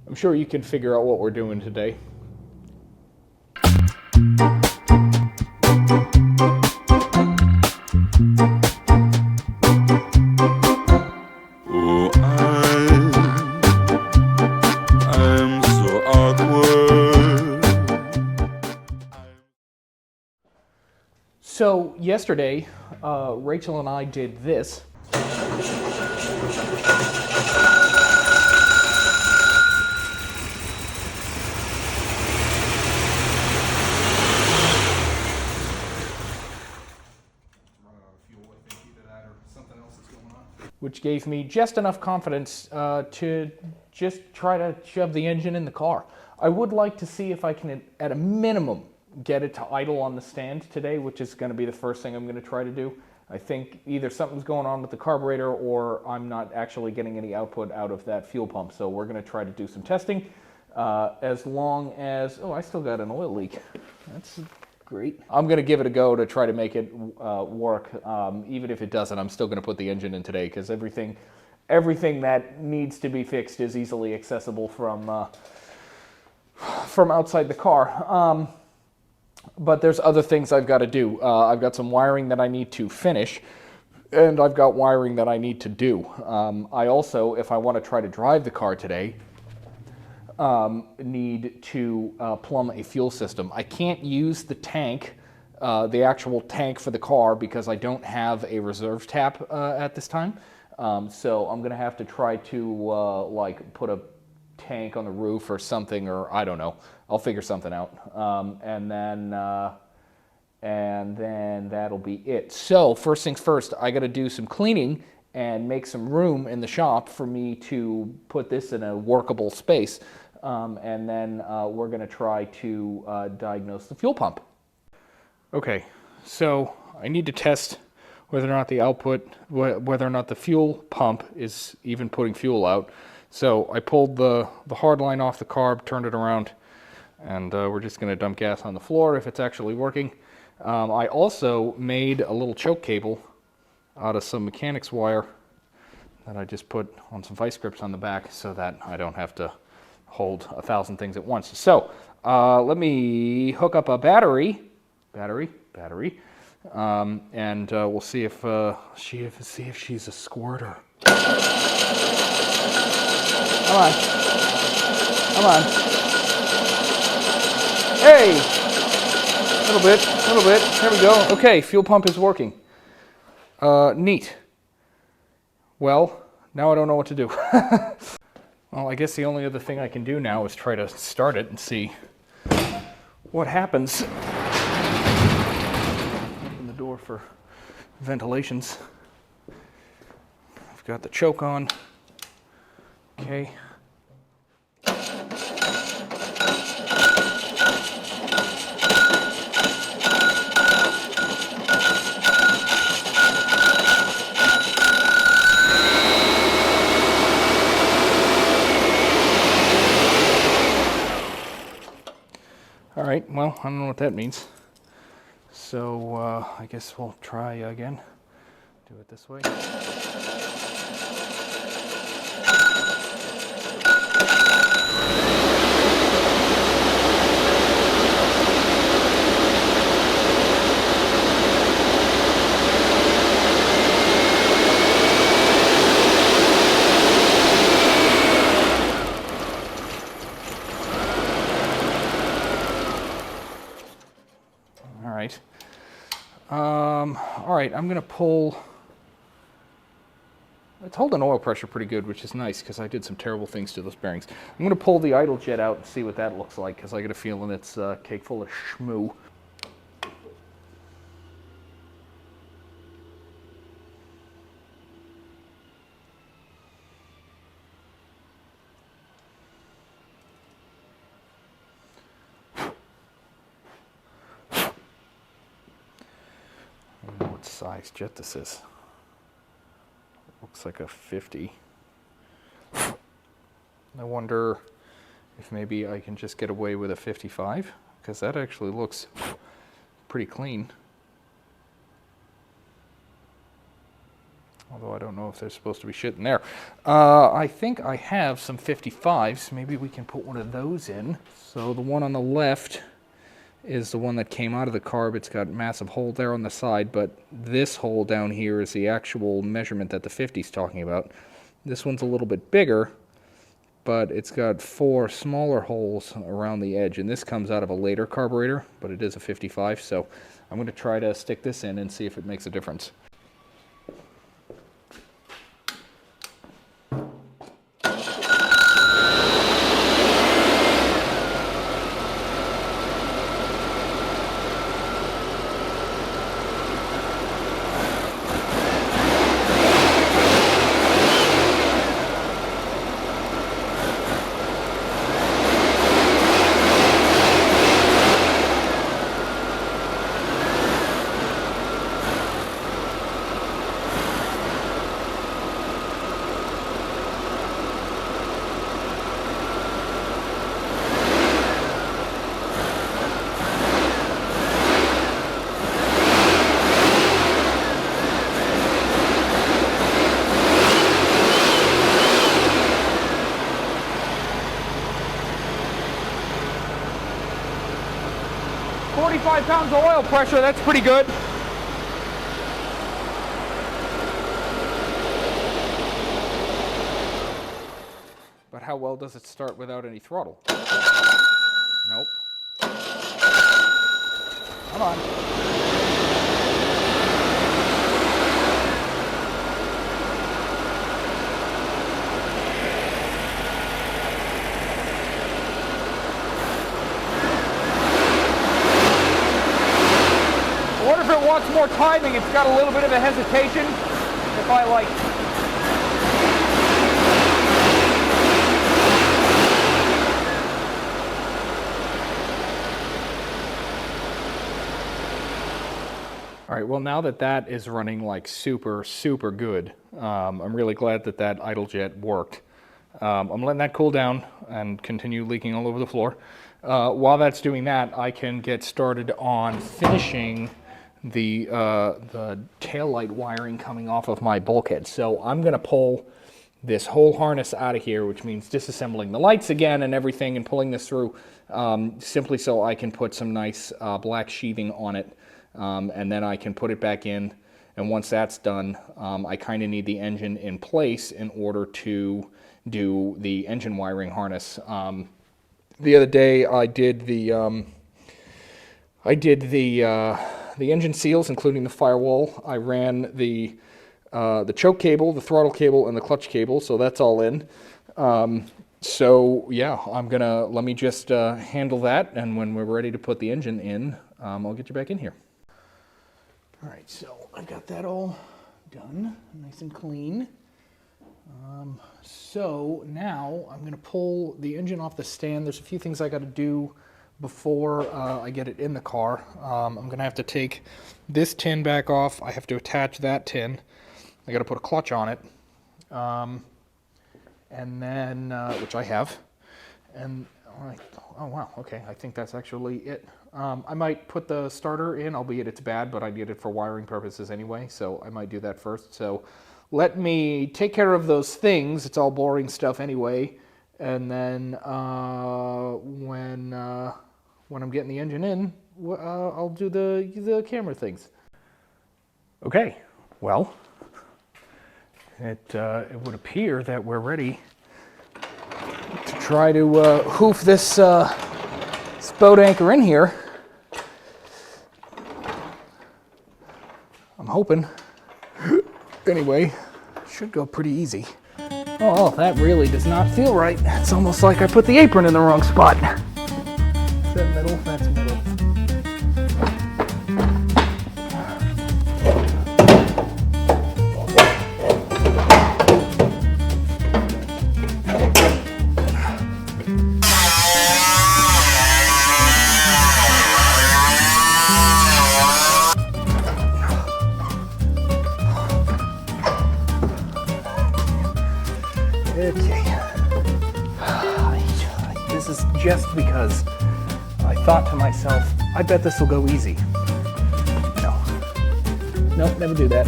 I'm sure you can figure out what we're doing today. Oh, I'm so awkward. So yesterday, Rachel and I did this. Which gave me just enough confidence to just try to shove the engine in the car. I would like to see if I can, at a minimum, get it to idle on the stand today, which is going to be the first thing I'm going to try to do. I think either something's going on with the carburetor or I'm not actually getting any output out of that fuel pump. So we're going to try to do some testing. As long as, oh, I still got an oil leak. That's great. I'm going to give it a go to try to make it work. Even if it doesn't, I'm still going to put the engine in today because everything that needs to be fixed is easily accessible from outside the car. But there's other things I've got to do. I've got some wiring that I need to finish, and I've got wiring that I need to do. I also, if I want to try to drive the car today, need to plumb a fuel system. I can't use the tank, the actual tank for the car, because I don't have a reserve tap at this time. So I'm going to have to try to like put a tank on the roof or something, or I don't know. I'll figure something out. And then that'll be it. So first things first, I got to do some cleaning and make some room in the shop for me to put this in a workable space. And then we're going to try to diagnose the fuel pump. Okay, so I need to test whether or not the output, whether or not the fuel pump is even putting fuel out. So I pulled the hard line off the carb, turned it around, and we're just going to dump gas on the floor if it's actually working. I also made a little choke cable out of some mechanics wire that I just put on some vice grips on the back so that I don't have to hold 1,000 things at once. So let me hook up a battery, and we'll see if she's a squirter. Come on. Hey! A little bit. There we go. Okay, fuel pump is working. Neat. Well, now I don't know what to do. Well, I guess the only other thing I can do now is try to start it and see what happens. Open the door for ventilations. I've got the choke on. Okay. All right, well, I don't know what that means. So I guess we'll try again. Do it this way. All right, I'm going to pull. It's holding oil pressure pretty good, which is nice because I did some terrible things to those bearings. I'm going to pull the idle jet out and see what that looks like because I get a feeling it's a cake full of schmoo. I don't know what size jet this is. Looks like a 50. I wonder if maybe I can just get away with a 55, because that actually looks pretty clean. Although I don't know if there's supposed to be shit in there. I think I have some 55s. Maybe we can put one of those in. So the one on the left is the one that came out of the carb. It's got a massive hole there on the side, but this hole down here is the actual measurement that the 50's talking about. This one's a little bit bigger, but it's got 4 smaller holes around the edge, and this comes out of a later carburetor, but it is a 55, so I'm going to try to stick this in and see if it makes a difference. Pounds of oil pressure, that's pretty good. But how well does it start without any throttle? Nope. Come on. If it wants more timing, it's got a little bit of a hesitation. If I like... All right, well now that that is running like super good, I'm really glad that that idle jet worked. I'm letting that cool down and continue leaking all over the floor. While that's doing that, I can get started on finishing the taillight wiring coming off of my bulkhead. So I'm going to pull this whole harness out of here, which means disassembling the lights again and everything and pulling this through simply so I can put some nice black sheathing on it, and then I can put it back in. And once that's done, I kind of need the engine in place in order to do the engine wiring harness. The other day I did the engine seals, including the firewall. I ran the choke cable, the throttle cable, and the clutch cable, so that's all in. So yeah, let me just handle that, and when we're ready to put the engine in, I'll get you back in here. All right, so I got that all done, nice and clean. So now I'm going to pull the engine off the stand. There's a few things I got to do before I get it in the car. I'm going to have to take this tin back off. I have to attach that tin. I got to put a clutch on it, and then which I have. And oh wow, okay, I think that's actually it. I might put the starter in, albeit it's bad, but I need it for wiring purposes anyway, so I might do that first. So let me take care of those things. It's all boring stuff anyway. And then when I'm getting the engine in, I'll do the camera things. Okay, well, it would appear that we're ready to try to hoof this boat anchor in here. I'm hoping. Anyway, should go pretty easy. Oh, that really does not feel right. It's almost like I put the apron in the wrong spot. Is that middle? That's middle. Okay. This is just because I thought to myself, I bet this will go easy. No. Nope, never do that.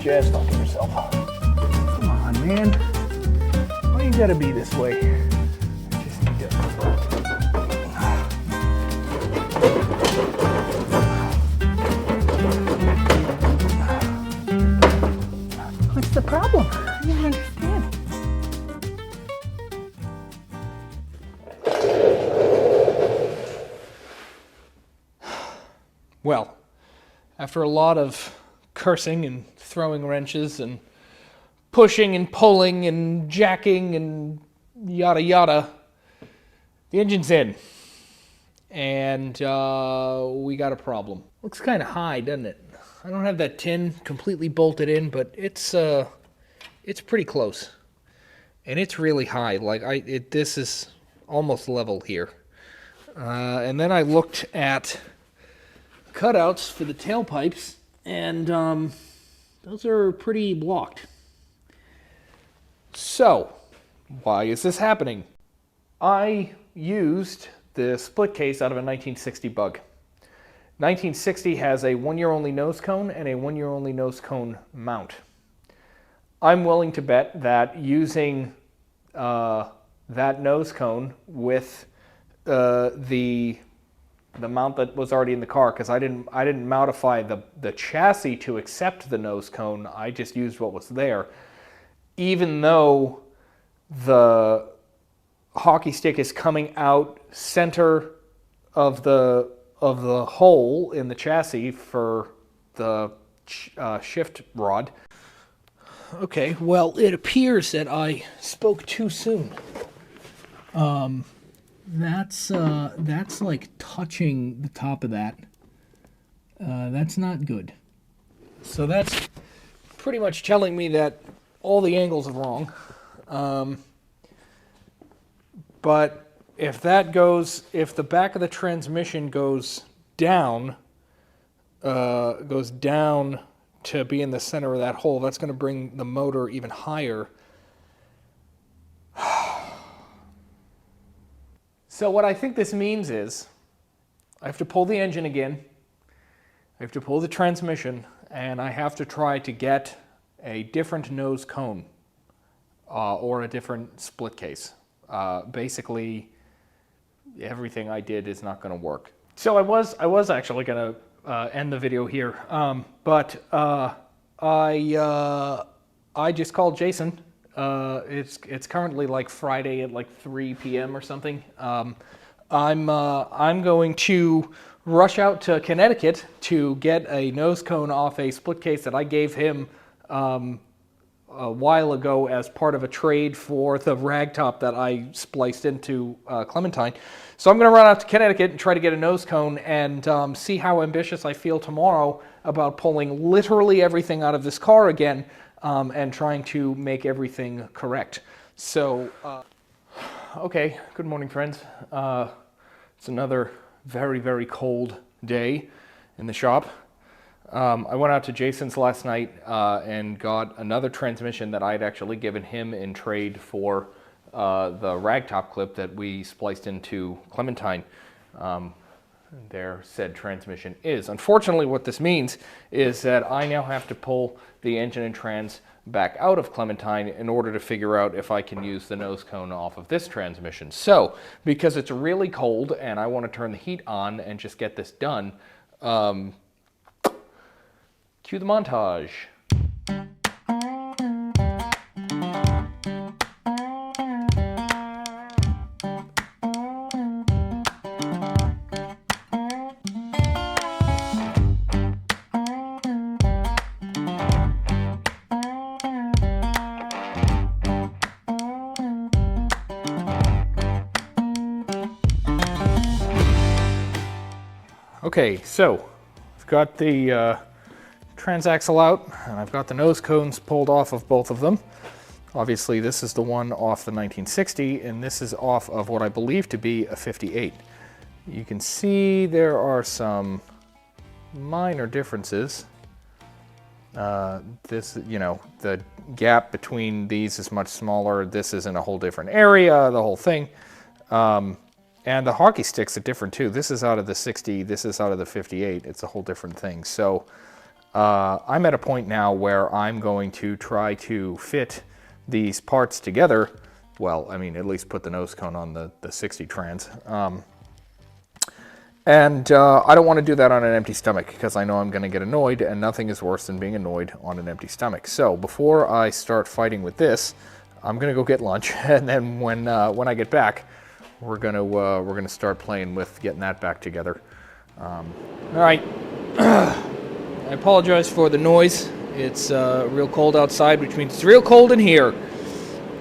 jazz funking herself. Come on, man. Why you gotta be this way? I just need to... What's the problem? I don't understand. Well, after a lot of cursing and throwing wrenches and pushing and pulling and jacking and yada yada, the engine's in. And we got a problem. Looks kind of high, doesn't it? I don't have that tin completely bolted in, but it's pretty close. And it's really high. Like this is almost level here. And then I looked at cutouts for the tailpipes, and those are pretty blocked. So, why is this happening? I used the split case out of a 1960 Bug. 1960 has a 1 year only nose cone and a 1 year only nose cone mount. I'm willing to bet that using that nose cone with the mount that was already in the car, because I didn't modify the chassis to accept the nose cone. I just used what was there. Even though the hockey stick is coming out center of the hole in the chassis for the shift rod. Okay, well, it appears that I spoke too soon. That's like touching the top of that. That's not good. So that's pretty much telling me that all the angles are wrong. But if the back of the transmission goes down to be in the center of that hole, that's going to bring the motor even higher. So what I think this means is I have to pull the engine again, I have to pull the transmission, and I have to try to get a different nose cone or a different split case. Basically, everything I did is not going to work. So I was actually going to end the video here, but I just called Jason. It's currently like Friday at like 3 p.m. or something. I'm going to rush out to Connecticut to get a nose cone off a split case that I gave him a while ago as part of a trade for the ragtop that I spliced into Clementine. So I'm going to run out to Connecticut and try to get a nose cone and see how ambitious I feel tomorrow about pulling literally everything out of this car again. And trying to make everything correct. So, okay, good morning, friends. It's another very, very cold day in the shop. I went out to Jason's last night and got another transmission that I had actually given him in trade for the ragtop clip that we spliced into Clementine. Their said transmission is. Unfortunately, what this means is that I now have to pull the engine and trans back out of Clementine in order to figure out if I can use the nose cone off of this transmission. So, because it's really cold and I want to turn the heat on and just get this done, cue the montage. Okay, so I've got the transaxle out and I've got the nose cones pulled off of both of them. Obviously this is the one off the 1960 and this is off of what I believe to be a 58. You can see there are some minor differences. The gap between these is much smaller. This is in a whole different area, the whole thing. And the hockey sticks are different too. This is out of the 60, this is out of the 58. It's a whole different thing. So I'm at a point now where I'm going to try to fit these parts together. Well, I mean, at least put the nose cone on the 60 trans. And I don't want to do that on an empty stomach because I know I'm going to get annoyed, and nothing is worse than being annoyed on an empty stomach. So before I start fighting with this, I'm going to go get lunch, and then when I get back, we're gonna start playing with getting that back together. All right. I apologize for the noise. It's real cold outside, which means it's real cold in here.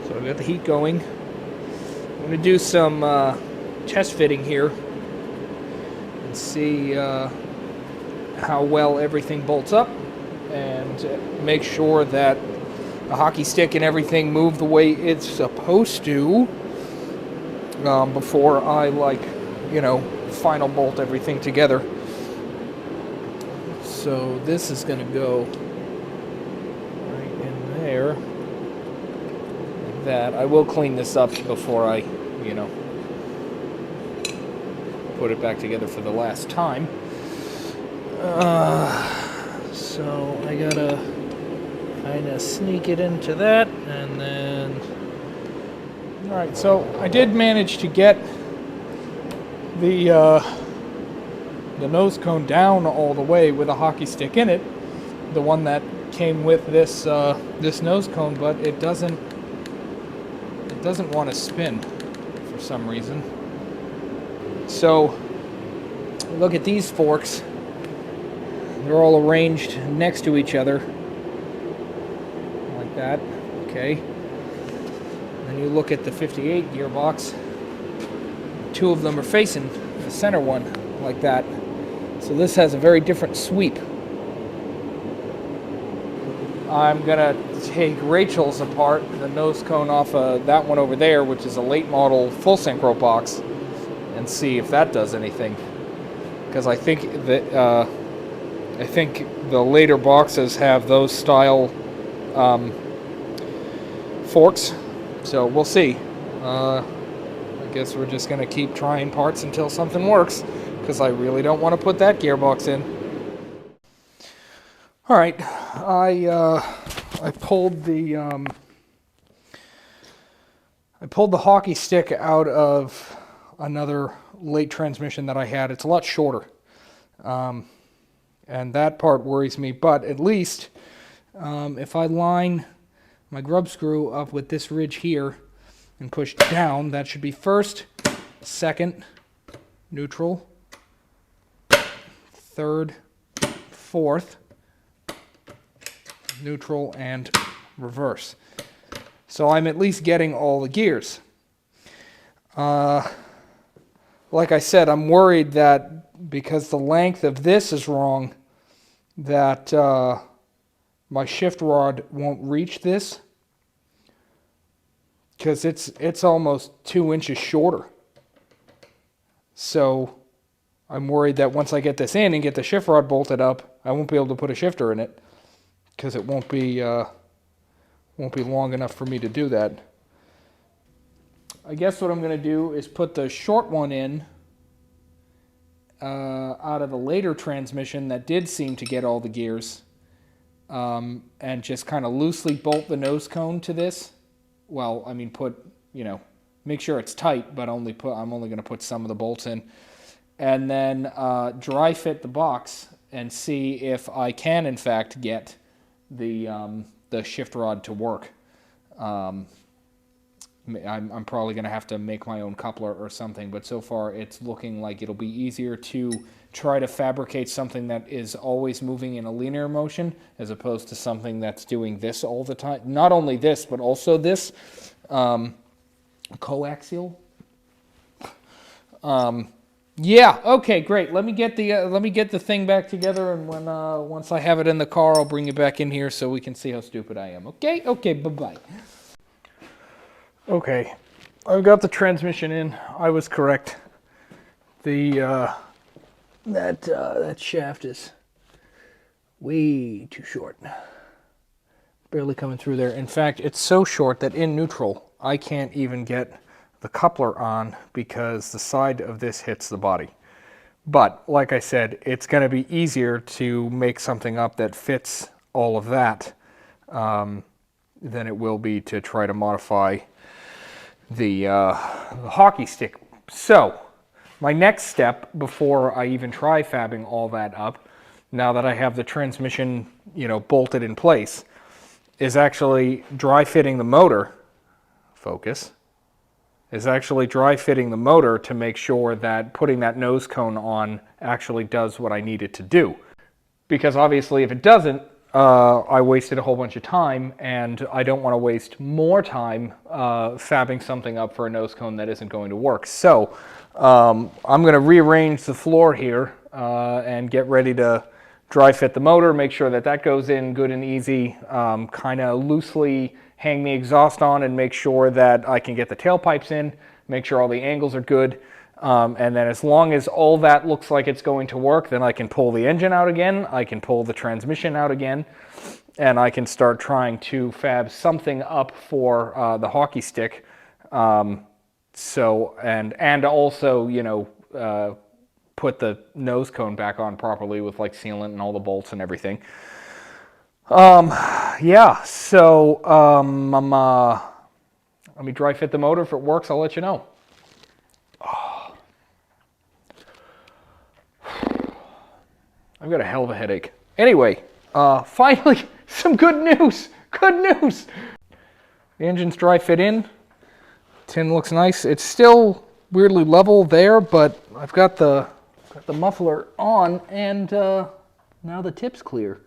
So I've got the heat going. I'm going to do some test fitting here and see how well everything bolts up, and make sure that the hockey stick and everything move the way it's supposed to before I, final bolt everything together. So this is going to go right in there, like that. I will clean this up before I, put it back together for the last time. So I gotta kind of sneak it into that, and then... Alright, so I did manage to get the nose cone down all the way with a hockey stick in it, the one that came with this this nose cone, but it doesn't want to spin for some reason. So look at these forks. They're all arranged next to each other like that. Okay. Then you look at the 58 gearbox. Two of them are facing the center one like that. So this has a very different sweep. I'm gonna take Rachel's apart, the nose cone off of that one over there, which is a late model full synchro box, and see if that does anything. Because I think that the later boxes have those style forks. So we'll see. I guess we're just gonna keep trying parts until something works, because I really don't want to put that gearbox in. All right, I pulled the hockey stick out of another late transmission that I had. It's a lot shorter, and that part worries me. But at least if I line my grub screw up with this ridge here and push down, that should be first, second, neutral, third, fourth, neutral, and reverse. So I'm at least getting all the gears. Like I said, I'm worried that because the length of this is wrong, that my shift rod won't reach this, because it's almost 2 inches shorter. So I'm worried that once I get this in and get the shift rod bolted up, I won't be able to put a shifter in it, because it won't be long enough for me to do that. I guess what I'm going to do is put the short one in out of the later transmission that did seem to get all the gears, and just kind of loosely bolt the nose cone to this. Well, I mean, make sure it's tight, but I'm only going to put some of the bolts in, and then dry fit the box and see if I can in fact get the shift rod to work. I'm probably going to have to make my own coupler or something, but so far it's looking like it'll be easier to try to fabricate something that is always moving in a linear motion as opposed to something that's doing this all the time. Not only this, but also this coaxial. Yeah. Okay. Great. Let me get the thing back together, and when once I have it in the car, I'll bring it back in here so we can see how stupid I am. Okay. Okay. Bye bye. Okay, I've got the transmission in. I was correct. The that shaft is way too short. Barely coming through there. In fact, it's so short that in neutral, I can't even get the coupler on because the side of this hits the body. But like I said, it's going to be easier to make something up that fits all of that than it will be to try to modify the hockey stick. So my next step before I even try fabbing all that up, now that I have the transmission, bolted in place, is actually dry fitting the motor. Focus. Is actually dry fitting the motor to make sure that putting that nose cone on actually does what I need it to do. Because obviously if it doesn't, I wasted a whole bunch of time, and I don't want to waste more time fabbing something up for a nose cone that isn't going to work. So I'm going to rearrange the floor here and get ready to dry fit the motor, make sure that that goes in good and easy, kind of loosely hang the exhaust on and make sure that I can get the tailpipes in, make sure all the angles are good. And then as long as all that looks like it's going to work, then I can pull the engine out again, I can pull the transmission out again, and I can start trying to fab something up for the hockey stick. And also, put the nose cone back on properly with like sealant and all the bolts and everything. Yeah, so let me dry fit the motor. If it works, I'll let you know. I've got a hell of a headache. Anyway, finally, some good news. Good news. The engine's dry fit in. Tin looks nice. It's still weirdly level there, but I've got the muffler on, and now the tip's clear.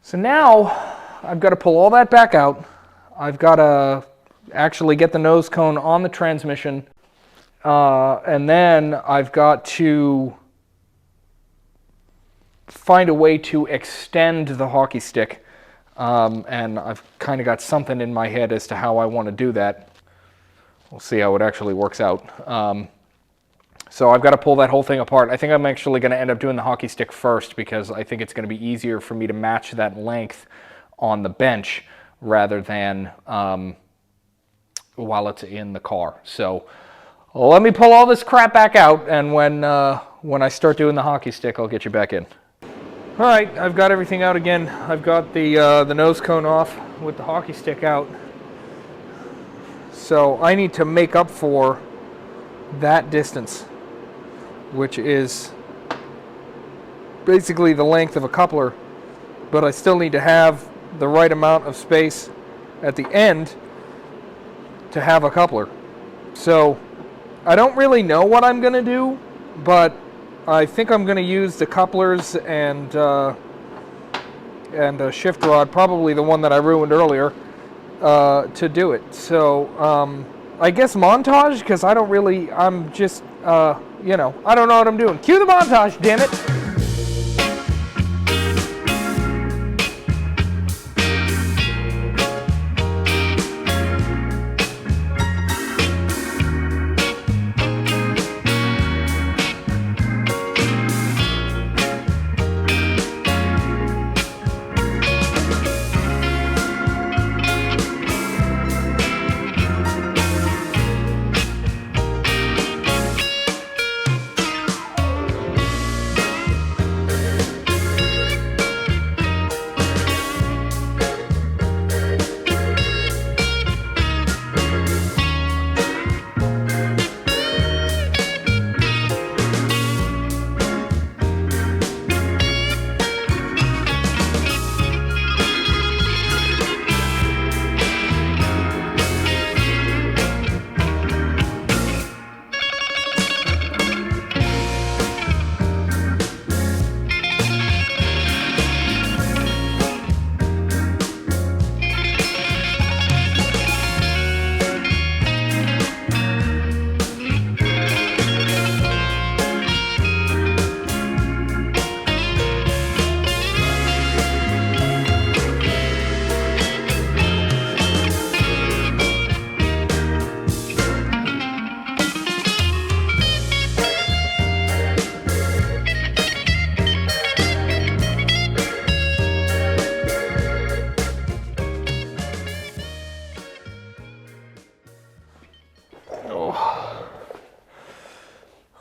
So now I've got to pull all that back out. I've got to actually get the nose cone on the transmission, and then I've got to find a way to extend the hockey stick, and I've kind of got something in my head as to how I want to do that. We'll see how it actually works out. So I've got to pull that whole thing apart. I think I'm actually going to end up doing the hockey stick first, because I think it's going to be easier for me to match that length on the bench rather than while it's in the car. So let me pull all this crap back out, and when I start doing the hockey stick, I'll get you back in. All right, I've got everything out again. I've got the nose cone off with the hockey stick out. So I need to make up for that distance, which is basically the length of a coupler, but I still need to have the right amount of space at the end to have a coupler. So I don't really know what I'm going to do, but I think I'm going to use the couplers and a shift rod, probably the one that I ruined earlier, to do it. So I guess montage, because I don't really, I'm just, I don't know what I'm doing. Cue the montage, damn it!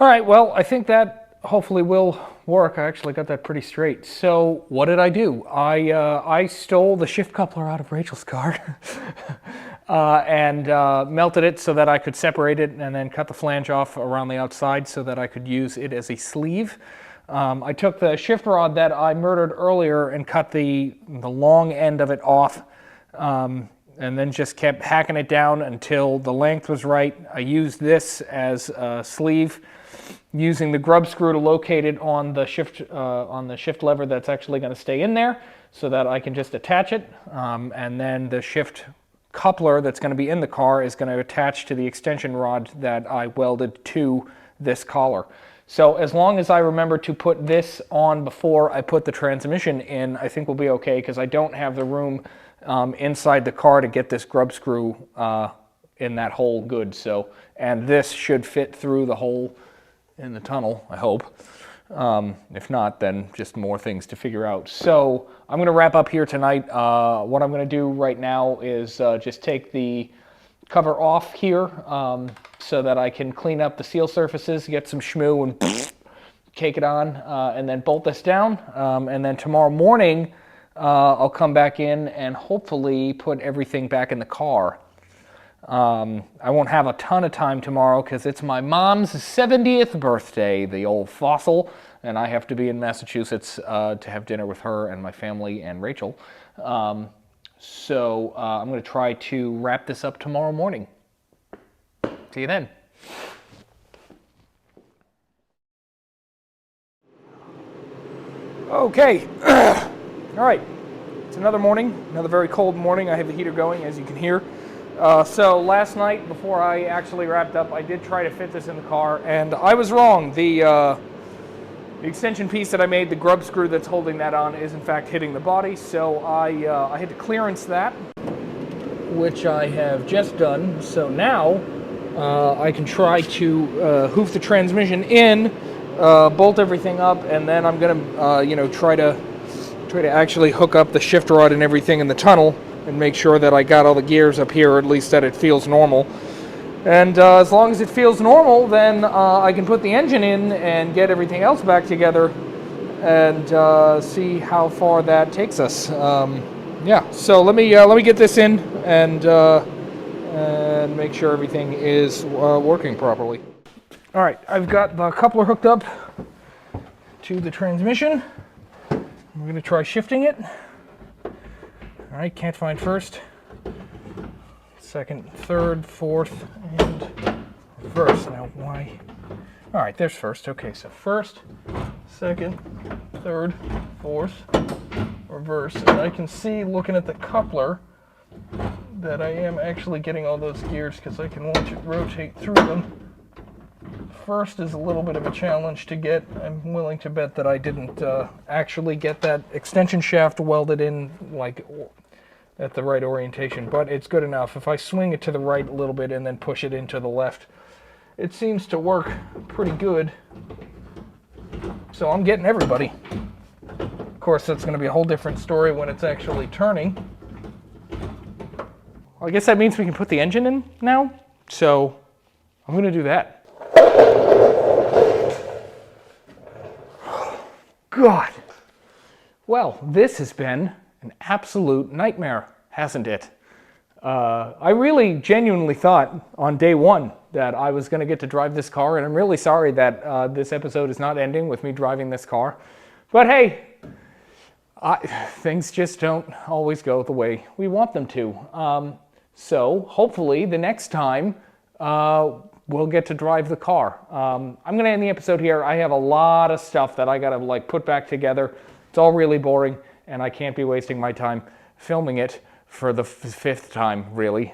All right, well, I think that hopefully will work. I actually got that pretty straight. So what did I do? I stole the shift coupler out of Rachel's car and melted it so that I could separate it, and then cut the flange off around the outside so that I could use it as a sleeve. I took the shift rod that I murdered earlier and cut the long end of it off, and then just kept hacking it down until the length was right. I used this as a sleeve, using the grub screw to locate it on the shift lever that's actually going to stay in there, so that I can just attach it, and then the shift coupler that's going to be in the car is going to attach to the extension rod that I welded to this collar. So as long as I remember to put this on before I put the transmission in, I think we'll be okay, because I don't have the room inside the car to get this grub screw in that hole good. So, and this should fit through the hole in the tunnel, I hope. If not, then just more things to figure out. So I'm going to wrap up here tonight. What I'm going to do right now is just take the cover off here so that I can clean up the seal surfaces, get some schmoo and cake it on, and then bolt this down. And then tomorrow morning I'll come back in and hopefully put everything back in the car. I won't have a ton of time tomorrow because it's my mom's 70th birthday, the old fossil, and I have to be in Massachusetts to have dinner with her and my family and Rachel. So I'm going to try to wrap this up tomorrow morning. See you then. Okay. All right. It's another morning, another very cold morning. I have the heater going, as you can hear. So last night, before I actually wrapped up, I did try to fit this in the car, and I was wrong. The extension piece that I made, the grub screw that's holding that on, is in fact hitting the body. So I had to clearance that, which I have just done. So now I can try to hoof the transmission in, bolt everything up, and then I'm gonna try to actually hook up the shift rod and everything in the tunnel and make sure that I got all the gears up here, or at least that it feels normal. And as long as it feels normal, then I can put the engine in and get everything else back together and see how far that takes us. Yeah, so let me get this in and make sure everything is working properly. All right, I've got the coupler hooked up to the transmission. I'm going to try shifting it. All right, can't find first, second, third, fourth, and reverse. Now, why? All right, there's first. Okay, so first, second, third, fourth, reverse. And I can see, looking at the coupler, that I am actually getting all those gears because I can watch it rotate through them. First is a little bit of a challenge to get. I'm willing to bet that I didn't actually get that extension shaft welded in like at the right orientation, but it's good enough. If I swing it to the right a little bit and then push it into the left, it seems to work pretty good. So I'm getting everybody. Of course, that's going to be a whole different story when it's actually turning. Well, I guess that means we can put the engine in now, so I'm going to do that. God. Well, this has been an absolute nightmare, hasn't it? I really genuinely thought on day one that I was going to get to drive this car, and I'm really sorry that this episode is not ending with me driving this car. But hey, things just don't always go the way we want them to. So hopefully the next time we'll get to drive the car. I'm going to end the episode here. I have a lot of stuff that I got to put back together. It's all really boring, and I can't be wasting my time filming it for the fifth time, really.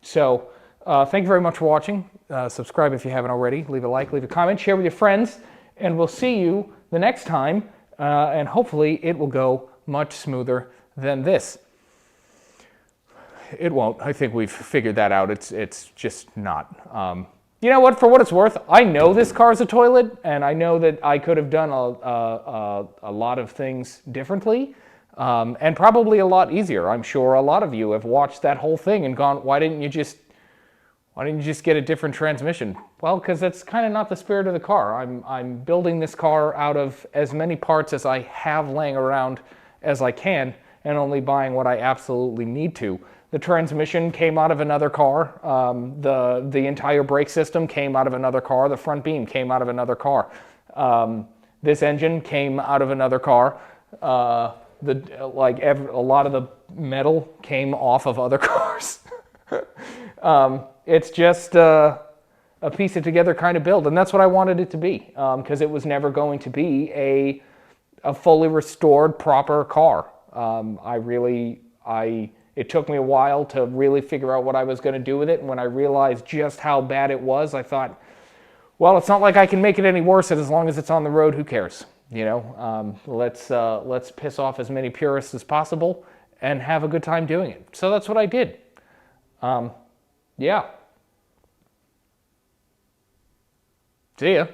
So thank you very much for watching. Subscribe if you haven't already. Leave a like, leave a comment, share with your friends, and we'll see you the next time, and hopefully it will go much smoother than this. It won't. I think we've figured that out. It's just not. You know what? For what it's worth, I know this car is a toilet, and I know that I could have done a lot of things differently, and probably a lot easier. I'm sure a lot of you have watched that whole thing and gone, why didn't you just Why didn't you just get a different transmission? Well, because that's kind of not the spirit of the car. I'm building this car out of as many parts as I have laying around as I can, and only buying what I absolutely need to. The transmission came out of another car. The entire brake system came out of another car. The front beam came out of another car. This engine came out of another car. A lot of the metal came off of other cars. It's just a piece of together kind of build, and that's what I wanted it to be, because it was never going to be a fully restored, proper car. It took me a while to really figure out what I was going to do with it, and when I realized just how bad it was, I thought, well, it's not like I can make it any worse, and as long as it's on the road, who cares? You know, let's piss off as many purists as possible and have a good time doing it. So that's what I did. Yeah. See ya.